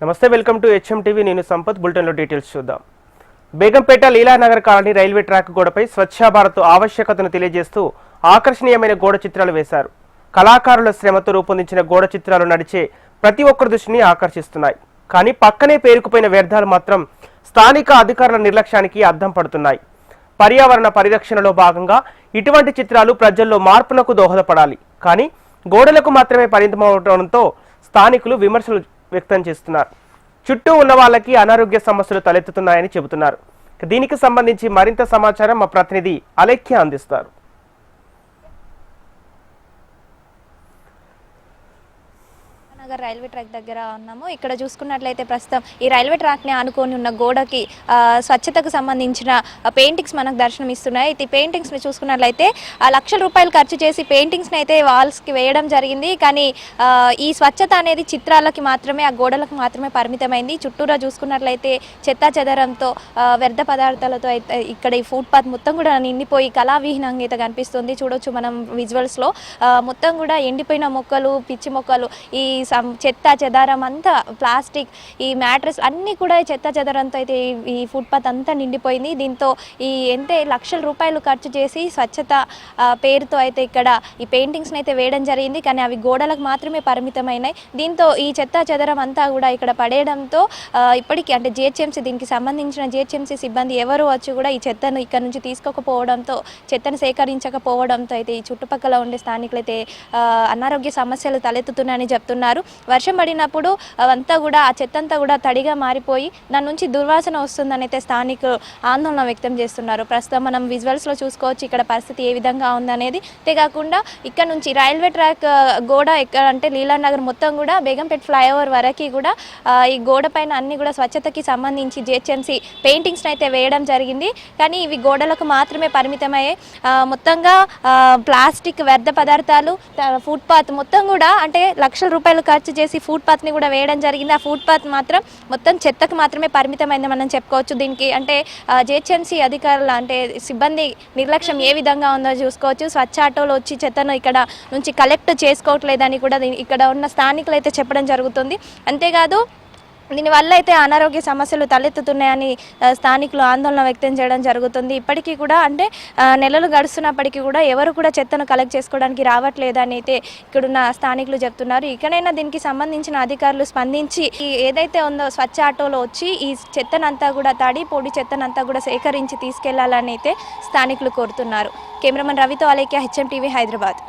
నమస్తే, welcome to HM TV. నేను సంపత్. బులెటిన్లో డీటెయిల్స్ చూద్దాం. బేగంపేట లీలానగర్ కాలనీ రైల్వే ట్రాక్ గోడపై స్వచ్ఛ భారత్ ఆవశ్యకతను తెలియజేస్తూ ఆకర్షణీయమైన గోడ చిత్రాలు వేశారు. కళాకారుల శ్రమతో రూపొందించిన గోడ చిత్రాలు నడిచే ప్రతి ఒక్కరి దృష్టిని ఆకర్షిస్తున్నాయి. కానీ పక్కనే పేరుకుపోయిన వ్యర్థాలు మాత్రం స్థానిక అధికారుల నిర్లక్ష్యానికి అద్దం పడుతున్నాయి. పర్యావరణ పరిరక్షణలో భాగంగా ఇటువంటి చిత్రాలు ప్రజల్లో మార్పులకు దోహదపడాలి. కానీ గోడలకు మాత్రమే పరిమితమవడంతో స్థానికులు విమర్శలు వ్యక్తం చేస్తున్నారు. చుట్టూ ఉన్న వాళ్ళకి అనారోగ్య సమస్యలు తలెత్తుతున్నాయని చెబుతున్నారు. దీనికి సంబంధించి మరింత సమాచారం మా ప్రతినిధి అలేఖ్య అందిస్తారు. రైల్వే ట్రాక్ దగ్గర ఉన్నాము. ఇక్కడ చూసుకున్నట్లయితే ప్రస్తుతం ఈ రైల్వే ట్రాక్ని ఆనుకొని ఉన్న గోడకి స్వచ్ఛతకు సంబంధించిన పెయింటింగ్స్ మనకు దర్శనం ఇస్తున్నాయి. ఈ పెయింటింగ్స్ని చూసుకున్నట్లయితే లక్షల రూపాయలు ఖర్చు చేసి పెయింటింగ్స్ని అయితే వాల్స్కి వేయడం జరిగింది. కానీ ఈ స్వచ్ఛత అనేది చిత్రాలకి మాత్రమే, ఆ గోడలకు మాత్రమే పరిమితమైంది. చుట్టూరా చూసుకున్నట్లయితే చెత్తా చెదరంతో, వ్యర్థ పదార్థాలతో అయితే ఇక్కడ ఈ ఫుట్పాత్ మొత్తం కూడా నిండిపోయి కళావిహీనంగా అయితే కనిపిస్తుంది. చూడొచ్చు మనం విజువల్స్లో మొత్తం కూడా ఎండిపోయిన మొక్కలు, పిచ్చి మొక్కలు, ఈ చెత్త చెదారం అంతా, ప్లాస్టిక్, ఈ మ్యాట్రెస్ అన్నీ కూడా చెత్త చెదారంతో అయితే ఈ ఫుట్పాత్ అంతా నిండిపోయింది. దీంతో లక్షల రూపాయలు ఖర్చు చేసి స్వచ్ఛత పేరుతో అయితే ఇక్కడ ఈ పెయింటింగ్స్ని అయితే వేయడం జరిగింది. కానీ అవి గోడలకు మాత్రమే పరిమితమైనాయి. దీంతో ఈ చెత్త చెదారం అంతా కూడా ఇక్కడ పడేయడంతో ఇప్పటికీ అంటే జిహెచ్ఎంసీ, దీనికి సంబంధించిన జిహెచ్ఎంసీ సిబ్బంది ఎవరు వచ్చి కూడా ఈ చెత్తను ఇక్కడ నుంచి తీసుకోకపోవడంతో, చెత్తను సేకరించకపోవడంతో అయితే ఈ చుట్టుపక్కల ఉండే స్థానికులు అయితే అనారోగ్య సమస్యలు తలెత్తుతున్నాయని చెప్తున్నారు. వర్షం పడినప్పుడు అవంతా కూడా, ఆ చెత్త అంతా కూడా తడిగా మారిపోయి దాని నుంచి దుర్వాసన వస్తుందని అయితే స్థానికులు ఆందోళన వ్యక్తం చేస్తున్నారు. ప్రస్తుతం మనం విజువల్స్లో చూసుకోవచ్చు ఇక్కడ పరిస్థితి ఏ విధంగా ఉందనేది. అంతేకాకుండా ఇక్కడ నుంచి రైల్వే ట్రాక్ గోడ ఎక్కడ అంటే లీలానగర్ మొత్తం కూడా బేగంపేట ఫ్లైఓవర్ వరకు కూడా ఈ గోడ పైన అన్ని కూడా స్వచ్ఛతకి సంబంధించి జిహెచ్ఎంసీ పెయింటింగ్స్ని అయితే వేయడం జరిగింది. కానీ ఇవి గోడలకు మాత్రమే పరిమితమయ్యే. మొత్తంగా ప్లాస్టిక్, వ్యర్థ పదార్థాలు, ఫుట్పాత్ మొత్తం కూడా అంటే లక్షల రూపాయలు ఖర్చు చేసి ఫుట్పాత్ని కూడా వేయడం జరిగింది. ఆ ఫుట్పాత్ మాత్రం మొత్తం చెత్తకు మాత్రమే పరిమితమైంది మనం చెప్పుకోవచ్చు. దీనికి అంటే జిహెచ్ఎంసీ అధికారులు అంటే సిబ్బంది నిర్లక్ష్యం ఏ విధంగా ఉందో చూసుకోవచ్చు. స్వచ్ఛ ఆటోలు వచ్చి చెత్తను ఇక్కడ నుంచి కలెక్ట్ చేసుకోవట్లేదని కూడా ఇక్కడ ఉన్న స్థానికులు అయితే చెప్పడం జరుగుతుంది. అంతేకాదు దీనివల్ల అయితే అనారోగ్య సమస్యలు తలెత్తుతున్నాయని స్థానికులు ఆందోళన వ్యక్తం చేయడం జరుగుతుంది. ఇప్పటికీ కూడా అంటే నెలలు గడుస్తున్నప్పటికీ కూడా ఎవరు కూడా చెత్తను కలెక్ట్ చేసుకోవడానికి రావట్లేదని అయితే ఇక్కడున్న స్థానికులు చెప్తున్నారు. ఇకనైనా దీనికి సంబంధించిన అధికారులు స్పందించి ఏదైతే ఉందో స్వచ్ఛ ఆటోలో వచ్చి ఈ చెత్తనంతా కూడా, తడి పొడి చెత్తనంతా కూడా సేకరించి తీసుకెళ్లాలని అయితే స్థానికులు కోరుతున్నారు. కెమెరామెన్ రవితో అలేఖ్య, హెచ్ఎం టీవీ, హైదరాబాద్.